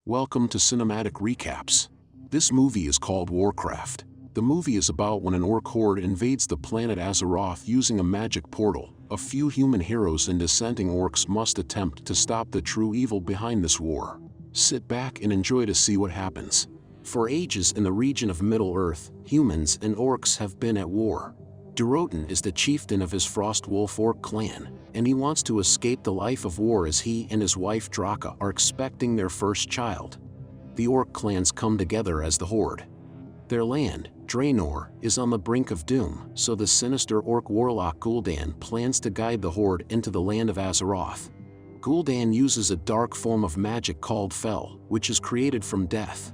Welcome to Cinematic Recaps. This movie is called Warcraft. The movie is about when an orc horde invades the planet Azeroth using a magic portal. A few human heroes and dissenting orcs must attempt to stop the true evil behind this war. Sit back and enjoy to see what happens. For ages in the region of Middle-earth, humans and orcs have been at war. Durotan is the chieftain of his Frost Wolf Orc clan, and he wants to escape the life of war as he and his wife Draka are expecting their first child. The orc clans come together as the Horde. Their land, Draenor, is on the brink of doom, so the sinister orc warlock Gul'dan plans to guide the Horde into the land of Azeroth. Gul'dan uses a dark form of magic called Fel, which is created from death.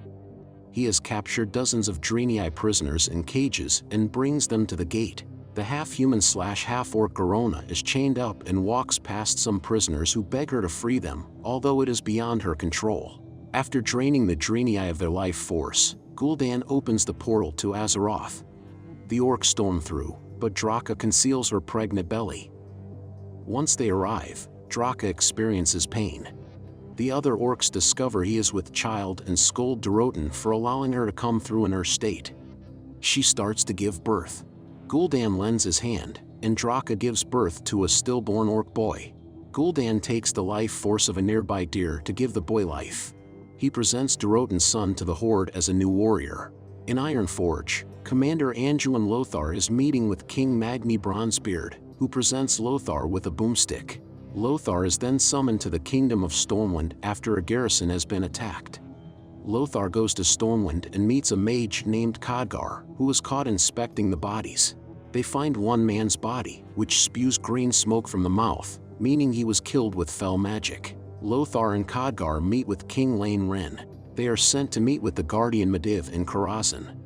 He has captured dozens of Draenei prisoners in cages and brings them to the gate. The half-human/half-orc Garona is chained up and walks past some prisoners who beg her to free them, although it is beyond her control. After draining the Draenei of their life force, Gul'dan opens the portal to Azeroth. The orcs storm through, but Draka conceals her pregnant belly. Once they arrive, Draka experiences pain. The other orcs discover he is with child and scold Durotan for allowing her to come through in her state. She starts to give birth. Gul'dan lends his hand, and Draka gives birth to a stillborn orc boy. Gul'dan takes the life force of a nearby deer to give the boy life. He presents Durotan's son to the Horde as a new warrior. In Ironforge, Commander Anduin Lothar is meeting with King Magni Bronzebeard, who presents Lothar with a boomstick. Lothar is then summoned to the Kingdom of Stormwind after a garrison has been attacked. Lothar goes to Stormwind and meets a mage named Khadgar, who is caught inspecting the bodies. They find one man's body, which spews green smoke from the mouth, meaning he was killed with Fel magic. Lothar and Khadgar meet with King Lane Wren. They are sent to meet with the Guardian Medivh in Karazhan.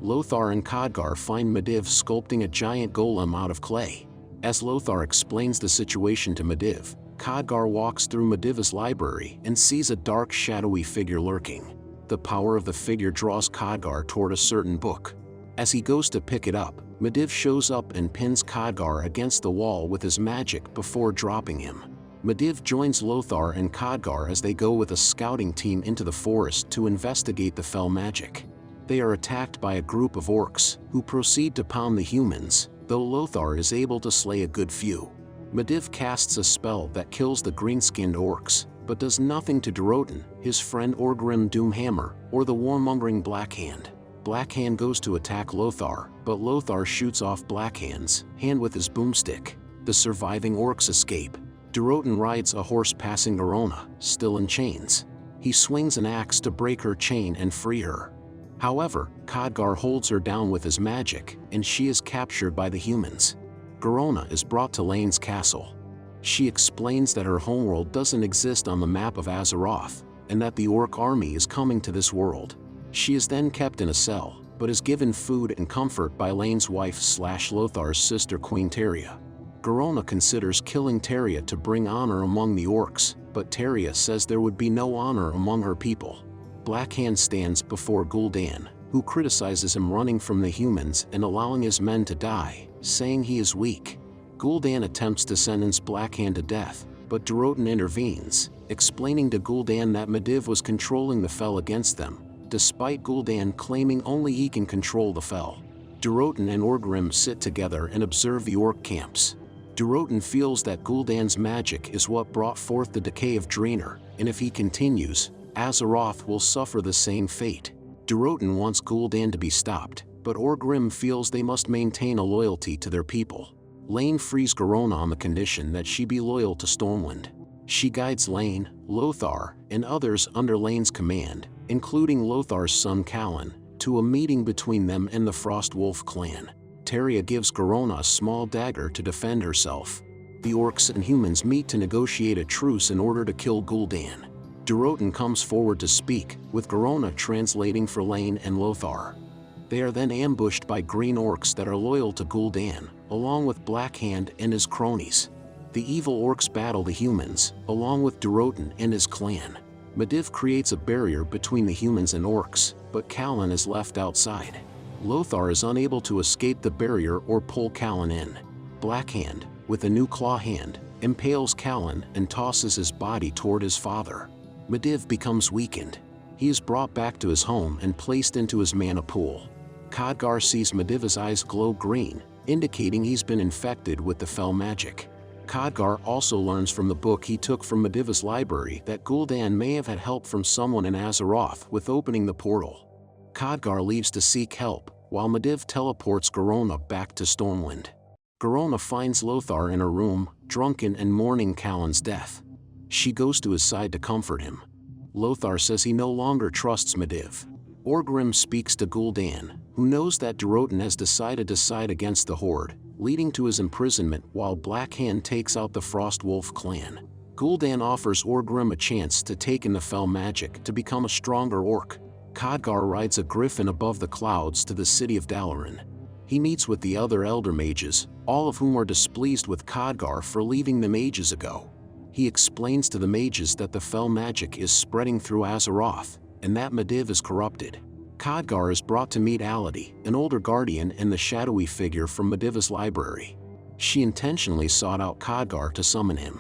Lothar and Khadgar find Medivh sculpting a giant golem out of clay. As Lothar explains the situation to Medivh, Khadgar walks through Medivh's library and sees a dark shadowy figure lurking. The power of the figure draws Khadgar toward a certain book. As he goes to pick it up, Medivh shows up and pins Khadgar against the wall with his magic before dropping him. Medivh joins Lothar and Khadgar as they go with a scouting team into the forest to investigate the Fel magic. They are attacked by a group of orcs, who proceed to pound the humans, though Lothar is able to slay a good few. Medivh casts a spell that kills the green-skinned orcs, but does nothing to Durotan, his friend Orgrim Doomhammer, or the warmongering Blackhand. Blackhand goes to attack Lothar, but Lothar shoots off Blackhand's hand with his boomstick. The surviving orcs escape. Durotan rides a horse passing Garona, still in chains. He swings an axe to break her chain and free her. However, Khadgar holds her down with his magic, and she is captured by the humans. Garona is brought to Lane's castle. She explains that her homeworld doesn't exist on the map of Azeroth, and that the orc army is coming to this world. She is then kept in a cell, but is given food and comfort by Lane's wife/Lothar's sister Queen Teria. Garona considers killing Teria to bring honor among the orcs, but Teria says there would be no honor among her people. Blackhand stands before Gul'dan, who criticizes him running from the humans and allowing his men to die, saying he is weak. Gul'dan attempts to sentence Blackhand to death, but Durotan intervenes, explaining to Gul'dan that Medivh was controlling the Fel against them, despite Gul'dan claiming only he can control the Fel. Durotan and Orgrim sit together and observe the orc camps. Durotan feels that Gul'dan's magic is what brought forth the decay of Draenor, and if he continues, Azeroth will suffer the same fate. Durotan wants Gul'dan to be stopped, but Orgrim feels they must maintain a loyalty to their people. Lane frees Garona on the condition that she be loyal to Stormwind. She guides Lane, Lothar, and others under Lane's command, including Lothar's son Callan, to a meeting between them and the Frost Wolf clan. Teria gives Garona a small dagger to defend herself. The orcs and humans meet to negotiate a truce in order to kill Gul'dan. Durotan comes forward to speak, with Garona translating for Lane and Lothar. They are then ambushed by green orcs that are loyal to Gul'dan, along with Blackhand and his cronies. The evil orcs battle the humans, along with Durotan and his clan. Medivh creates a barrier between the humans and orcs, but Callan is left outside. Lothar is unable to escape the barrier or pull Callan in. Blackhand, with a new claw hand, impales Callan and tosses his body toward his father. Medivh becomes weakened. He is brought back to his home and placed into his mana pool. Khadgar sees Medivh's eyes glow green, indicating he's been infected with the fell magic. Khadgar also learns from the book he took from Medivh's library that Gul'dan may have had help from someone in Azeroth with opening the portal. Khadgar leaves to seek help, while Medivh teleports Garona back to Stormwind. Garona finds Lothar in her room, drunken and mourning Callan's death. She goes to his side to comfort him. Lothar says he no longer trusts Medivh. Orgrim speaks to Gul'dan, who knows that Durotan has decided to side against the Horde, leading to his imprisonment while Blackhand takes out the Frostwolf clan. Gul'dan offers Orgrim a chance to take in the fell magic to become a stronger orc. Khadgar rides a griffin above the clouds to the city of Dalaran. He meets with the other Elder Mages, all of whom are displeased with Khadgar for leaving them ages ago. He explains to the mages that the fell magic is spreading through Azeroth, and that Medivh is corrupted. Khadgar is brought to meet Aladi, an older guardian and the shadowy figure from Medivh's library. She intentionally sought out Khadgar to summon him.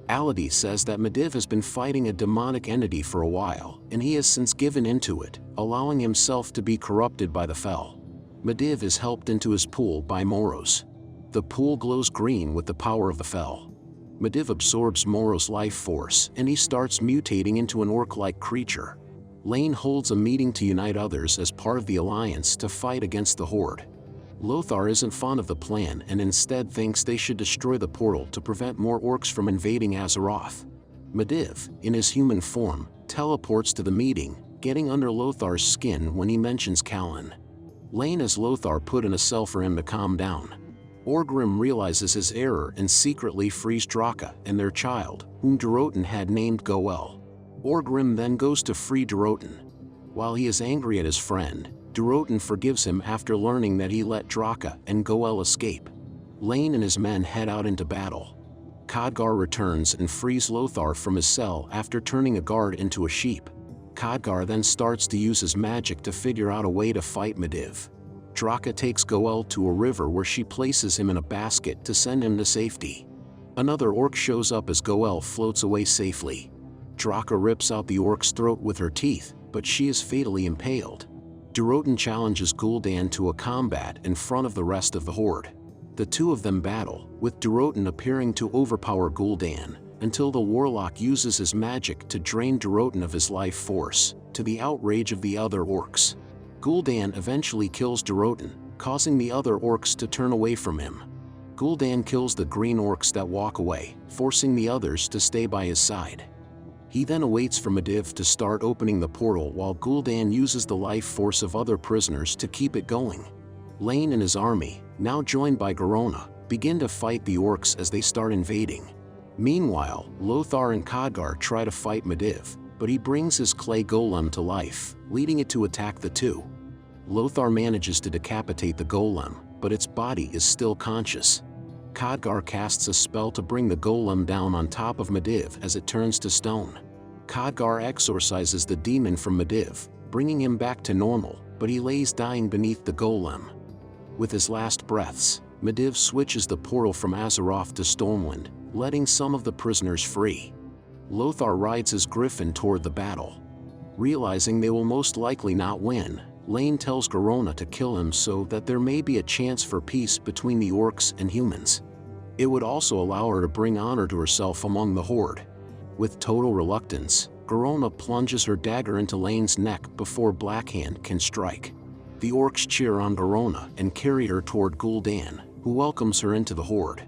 Aladi says that Medivh has been fighting a demonic entity for a while, and he has since given into it, allowing himself to be corrupted by the fell. Medivh is helped into his pool by Moros. The pool glows green with the power of the fell. Medivh absorbs Moro's life force, and he starts mutating into an orc-like creature. Lane holds a meeting to unite others as part of the alliance to fight against the Horde. Lothar isn't fond of the plan and instead thinks they should destroy the portal to prevent more orcs from invading Azeroth. Medivh, in his human form, teleports to the meeting, getting under Lothar's skin when he mentions Callan. Lane has Lothar put in a cell for him to calm down. Orgrim realizes his error and secretly frees Draka and their child, whom Durotan had named Goel. Orgrim then goes to free Durotan. While he is angry at his friend, Durotan forgives him after learning that he let Draka and Goel escape. Lane and his men head out into battle. Khadgar returns and frees Lothar from his cell after turning a guard into a sheep. Khadgar then starts to use his magic to figure out a way to fight Medivh. Draka takes Goel to a river where she places him in a basket to send him to safety. Another orc shows up as Goel floats away safely. Draka rips out the orc's throat with her teeth, but she is fatally impaled. Durotan challenges Gul'dan to a combat in front of the rest of the Horde. The two of them battle, with Durotan appearing to overpower Gul'dan, until the warlock uses his magic to drain Durotan of his life force, to the outrage of the other orcs. Gul'dan eventually kills Durotan, causing the other orcs to turn away from him. Gul'dan kills the green orcs that walk away, forcing the others to stay by his side. He then awaits for Medivh to start opening the portal while Gul'dan uses the life force of other prisoners to keep it going. Lane and his army, now joined by Garona, begin to fight the orcs as they start invading. Meanwhile, Lothar and Khadgar try to fight Medivh, but he brings his clay golem to life, leading it to attack the two. Lothar manages to decapitate the golem, but its body is still conscious. Khadgar casts a spell to bring the golem down on top of Medivh as it turns to stone. Khadgar exorcises the demon from Medivh, bringing him back to normal, but he lays dying beneath the golem. With his last breaths, Medivh switches the portal from Azeroth to Stormwind, letting some of the prisoners free. Lothar rides his griffin toward the battle. Realizing they will most likely not win, Lane tells Garona to kill him so that there may be a chance for peace between the orcs and humans. It would also allow her to bring honor to herself among the Horde. With total reluctance, Garona plunges her dagger into Lane's neck before Blackhand can strike. The orcs cheer on Garona and carry her toward Gul'dan, who welcomes her into the Horde.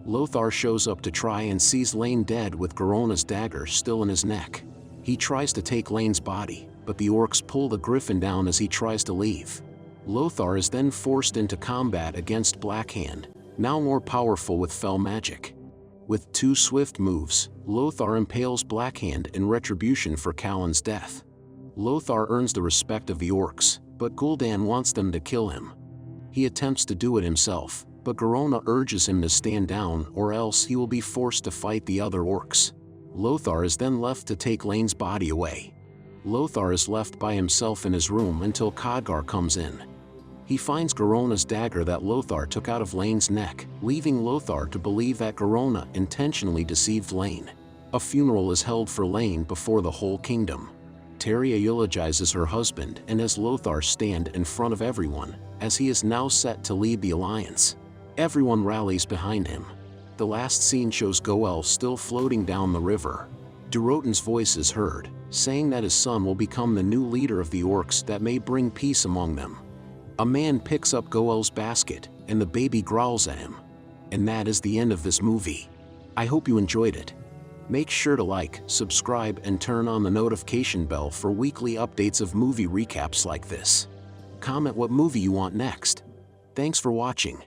Lothar shows up to try and sees Lane dead with Garona's dagger still in his neck. He tries to take Lane's body, but the orcs pull the griffin down as he tries to leave. Lothar is then forced into combat against Blackhand, now more powerful with fell magic. With two swift moves, Lothar impales Blackhand in retribution for Callan's death. Lothar earns the respect of the orcs, but Gul'dan wants them to kill him. He attempts to do it himself, but Garona urges him to stand down or else he will be forced to fight the other orcs. Lothar is then left to take Lane's body away. Lothar is left by himself in his room until Khadgar comes in. He finds Garona's dagger that Lothar took out of Lane's neck, leaving Lothar to believe that Garona intentionally deceived Lane. A funeral is held for Lane before the whole kingdom. Teria eulogizes her husband and has Lothar stand in front of everyone, as he is now set to lead the alliance. Everyone rallies behind him. The last scene shows Goel still floating down the river. Durotan's voice is heard, saying that his son will become the new leader of the Orcs that may bring peace among them. A man picks up Goel's basket, and the baby growls at him. And that is the end of this movie. I hope you enjoyed it. Make sure to like, subscribe, and turn on the notification bell for weekly updates of movie recaps like this. Comment what movie you want next. Thanks for watching.